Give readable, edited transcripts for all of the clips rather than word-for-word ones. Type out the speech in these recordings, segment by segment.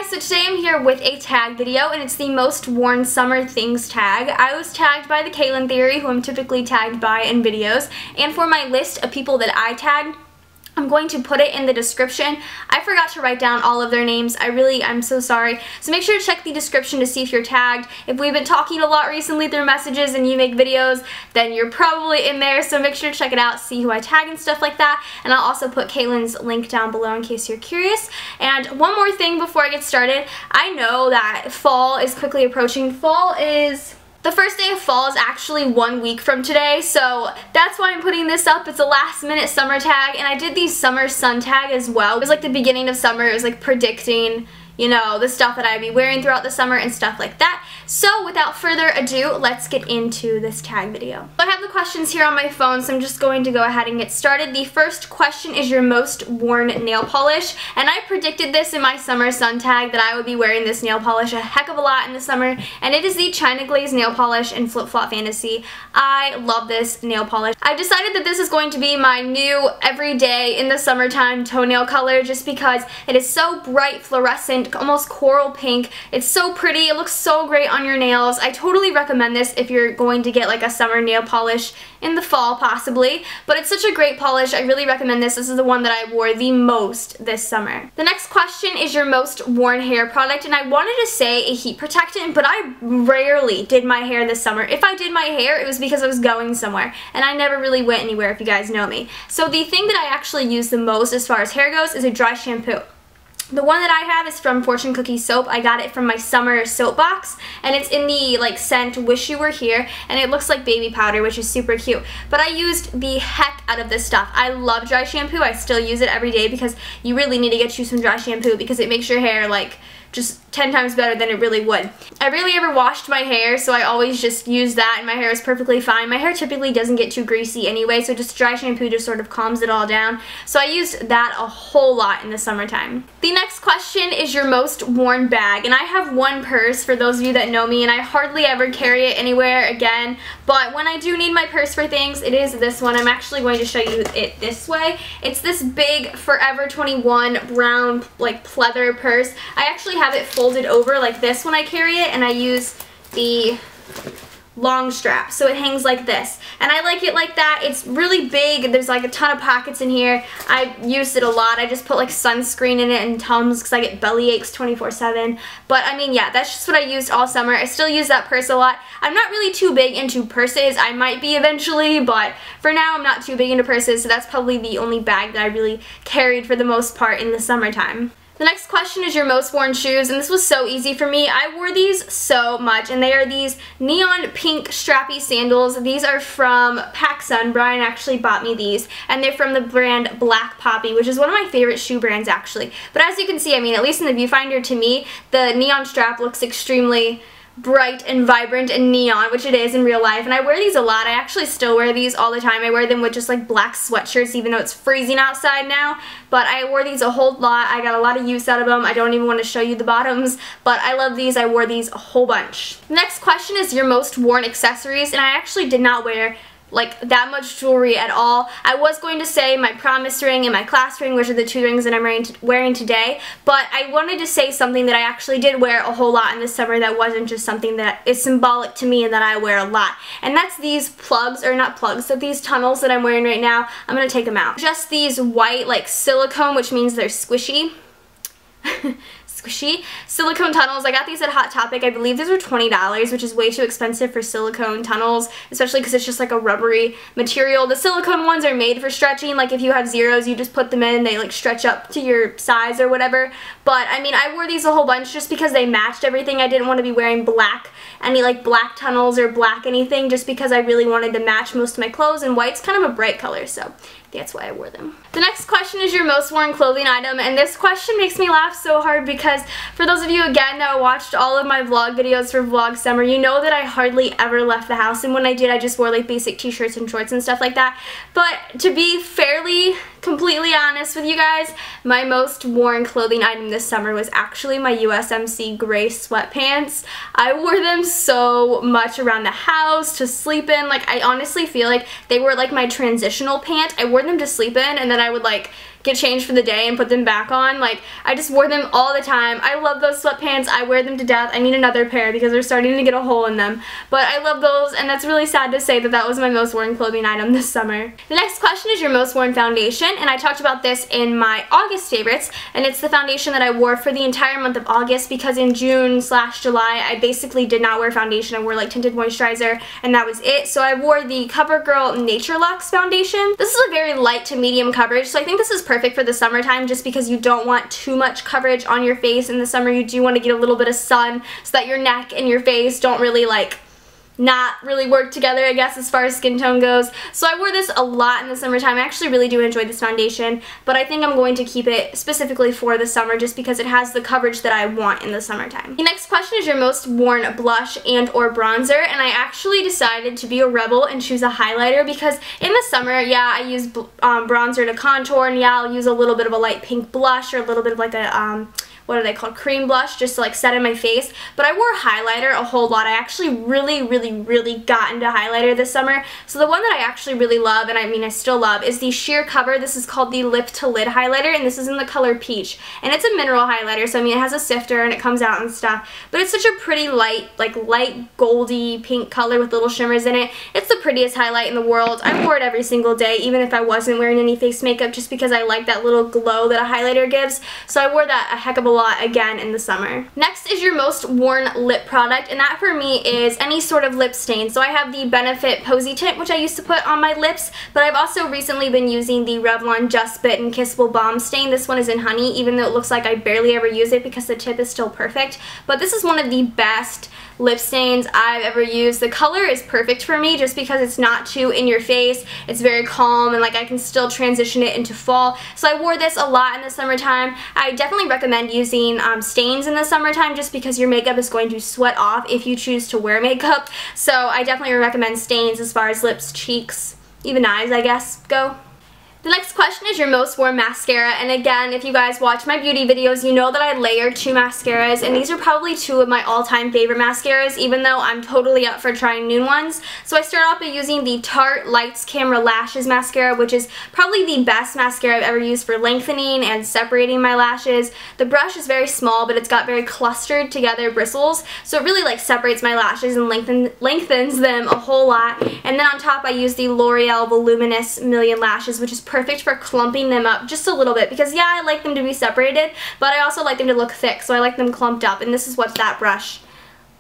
guys, so today I'm here with a tag video, and it's the most worn summer things tag. I was tagged by the Kaylin Theory, who I'm typically tagged by in videos, and for my list of people that I tagged, I'm going to put it in the description. I forgot to write down all of their names. I'm so sorry. So make sure to check the description to see if you're tagged. If we've been talking a lot recently through messages and you make videos, then you're probably in there. So make sure to check it out, see who I tag and stuff like that. And I'll also put Kaylin's link down below in case you're curious. And one more thing before I get started. I know that fall is quickly approaching. The first day of fall is actually 1 week from today, so that's why I'm putting this up. It's a last minute summer tag, and I did the summer sun tag as well. It was like the beginning of summer. It was like predicting, you know, the stuff that I'd be wearing throughout the summer and stuff like that. So without further ado, let's get into this tag video. I have the questions here on my phone, so I'm just going to go ahead and get started. The first question is your most worn nail polish, and I predicted this in my summer sun tag that I would be wearing this nail polish a heck of a lot in the summer, and it is the China Glaze nail polish in Flip Flop Fantasy. I love this nail polish. I've decided that this is going to be my new everyday in the summertime toenail color just because it is so bright, fluorescent, almost coral pink. It's so pretty. It looks so great on your nails. I totally recommend this if you're going to get like a summer nail polish in the fall possibly, but it's such a great polish. I really recommend this. This is the one that I wore the most this summer. The next question is your most worn hair product, and I wanted to say a heat protectant, but I rarely did my hair this summer. If I did my hair, it was because I was going somewhere, and I never really went anywhere if you guys know me. So the thing that I actually use the most as far as hair goes is a dry shampoo. The one that I have is from Fortune Cookie Soap. I got it from my summer soap box, and it's in the like scent Wish You Were Here, and it looks like baby powder, which is super cute. But I used the heck out of this stuff. I love dry shampoo. I still use it every day because you really need to get you some dry shampoo because it makes your hair like just 10 times better than it really would. I rarely ever washed my hair, so I always just use that, and my hair is perfectly fine. My hair typically doesn't get too greasy anyway, so just dry shampoo just sort of calms it all down. So I used that a whole lot in the summertime. The next question is your most worn bag, and I have one purse for those of you that know me, and I hardly ever carry it anywhere again, but when I do need my purse for things, it is this one. I'm actually going to show you it this way. It's this big Forever 21 brown like pleather purse. I actually have it folded over like this when I carry it, and I use the long strap so it hangs like this, and I like it like that. It's really big. There's like a ton of pockets in here. I use it a lot. I just put like sunscreen in it and Tums because I get belly aches 24/7. But I mean, yeah, that's just what I used all summer. I still use that purse a lot. I'm not really too big into purses. I might be eventually, but for now I'm not too big into purses, so that's probably the only bag that I really carried for the most part in the summertime. The next question is your most worn shoes, and this was so easy for me. I wore these so much, and they are these neon pink strappy sandals. These are from PacSun. Brian actually bought me these, and they're from the brand Black Poppy, which is one of my favorite shoe brands actually. But as you can see, I mean, at least in the viewfinder, to me, the neon strap looks extremely bright and vibrant and neon, which it is in real life, and I wear these a lot. I actually still wear these all the time. I wear them with just like black sweatshirts even though it's freezing outside now, but I wore these a whole lot. I got a lot of use out of them. I don't even want to show you the bottoms, but I love these. I wore these a whole bunch. The next question is your most worn accessories, and I actually did not wear like that much jewelry at all. I was going to say my promise ring and my class ring, which are the two rings that I'm wearing today, but I wanted to say something that I actually did wear a whole lot in the summer that wasn't just something that is symbolic to me and that I wear a lot. And that's these plugs, or not plugs, so these tunnels that I'm wearing right now. I'm going to take them out. Just these white like silicone, which means they're squishy. Squishy silicone tunnels. I got these at Hot Topic. I believe these were $20, which is way too expensive for silicone tunnels, especially because it's just like a rubbery material. The silicone ones are made for stretching. Like if you have zeros, you just put them in, they like stretch up to your size or whatever. But I mean, I wore these a whole bunch just because they matched everything. I didn't want to be wearing black, any like black tunnels or black anything, just because I really wanted to match most of my clothes, and white's kind of a bright color, so that's why I wore them. The next question is your most worn clothing item, and this question makes me laugh so hard because for those of you again that watched all of my vlog videos for vlog summer, you know that I hardly ever left the house, and when I did, I just wore like basic t-shirts and shorts and stuff like that. But to be fairly completely honest with you guys, my most worn clothing item this summer was actually my USMC gray sweatpants. I wore them so much around the house, to sleep in. Like, I honestly feel like they were like my transitional pant. I wore them to sleep in, and then I would like get changed for the day and put them back on. Like, I just wore them all the time. I love those sweatpants. I wear them to death. I need another pair because they're starting to get a hole in them. But I love those, and that's really sad to say that that was my most worn clothing item this summer. The next question is your most worn foundation, and I talked about this in my August favorites, and it's the foundation that I wore for the entire month of August because in June/July I basically did not wear foundation. I wore like tinted moisturizer, and that was it. So I wore the CoverGirl Nature Luxe foundation. This is a very light to medium coverage, so I think this is perfect for the summertime just because you don't want too much coverage on your face. In the summer you do want to get a little bit of sun so that your neck and your face don't really like not really work together, I guess, as far as skin tone goes. So I wore this a lot in the summertime. I actually really do enjoy this foundation, but I think I'm going to keep it specifically for the summer just because it has the coverage that I want in the summertime. The next question is your most worn blush and or bronzer, and I actually decided to be a rebel and choose a highlighter because in the summer, yeah, I use bronzer to contour, and yeah, I'll use a little bit of a light pink blush or a little bit of like a what are they called, cream blush, just to like set in my face. But I wore highlighter a whole lot. I actually really got into highlighter this summer. So the one that I actually really love, and I mean I still love, is the Sheer Cover. This is called the Lip to Lid highlighter, and this is in the color Peach. And it's a mineral highlighter, so I mean it has a sifter and it comes out and stuff. But it's such a pretty light, like light goldy pink color with little shimmers in it. It's the prettiest highlight in the world. I wore it every single day, even if I wasn't wearing any face makeup, just because I like that little glow that a highlighter gives. So I wore that a heck of a lot again in the summer. Next is your most worn lip product, and that for me is any sort of lip stain. So I have the Benefit Posy Tint, which I used to put on my lips, but I've also recently been using the Revlon Just Bitten Kissable Balm Stain. This one is in honey, even though it looks like I barely ever use it because the tip is still perfect. But this is one of the best lip stains I've ever used. The color is perfect for me just because it's not too in your face. It's very calm, and like I can still transition it into fall. So I wore this a lot in the summertime. I definitely recommend using stains in the summertime just because your makeup is going to sweat off if you choose to wear makeup. So I definitely recommend stains as far as lips, cheeks, even eyes, I guess, go. The next question is your most worn mascara, and again, if you guys watch my beauty videos, you know that I layer 2 mascaras, and these are probably 2 of my all-time favorite mascaras, even though I'm totally up for trying new ones. So I start off by using the Tarte Lights Camera Lashes mascara, which is probably the best mascara I've ever used for lengthening and separating my lashes. The brush is very small, but it's got very clustered together bristles, so it really like separates my lashes and lengthens them a whole lot. And then on top I use the L'Oreal Voluminous Million Lashes, which is perfect for clumping them up just a little bit because yeah, I like them to be separated, but I also like them to look thick, so I like them clumped up, and this is what that brush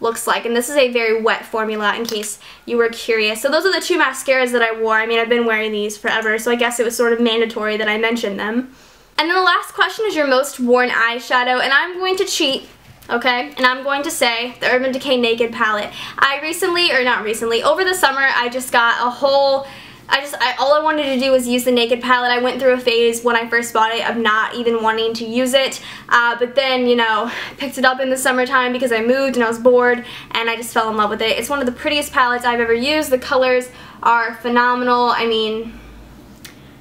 looks like. And this is a very wet formula in case you were curious. So those are the 2 mascaras that I wore. I mean, I've been wearing these forever, so I guess it was sort of mandatory that I mention them. And then the last question is your most worn eyeshadow, and I'm going to cheat. Okay, and I'm going to say the Urban Decay Naked palette. Over the summer I just got a whole all I wanted to do was use the Naked palette. I went through a phase when I first bought it of not even wanting to use it, but then, you know, picked it up in the summertime because I moved and I was bored, and I just fell in love with it. It's one of the prettiest palettes I've ever used. The colors are phenomenal. I mean,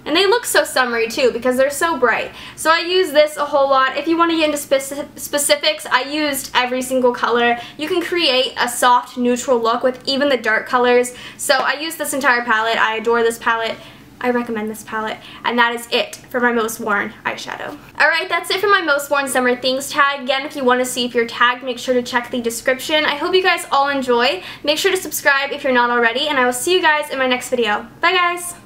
and they look so summery too because they're so bright. So I use this a whole lot. If you want to get into specifics, I used every single color. You can create a soft neutral look with even the dark colors. So I used this entire palette. I adore this palette. I recommend this palette. And that is it for my most worn eyeshadow. Alright, that's it for my most worn summer things tag. Again, if you want to see if you're tagged, make sure to check the description. I hope you guys all enjoy. Make sure to subscribe if you're not already, and I will see you guys in my next video. Bye guys!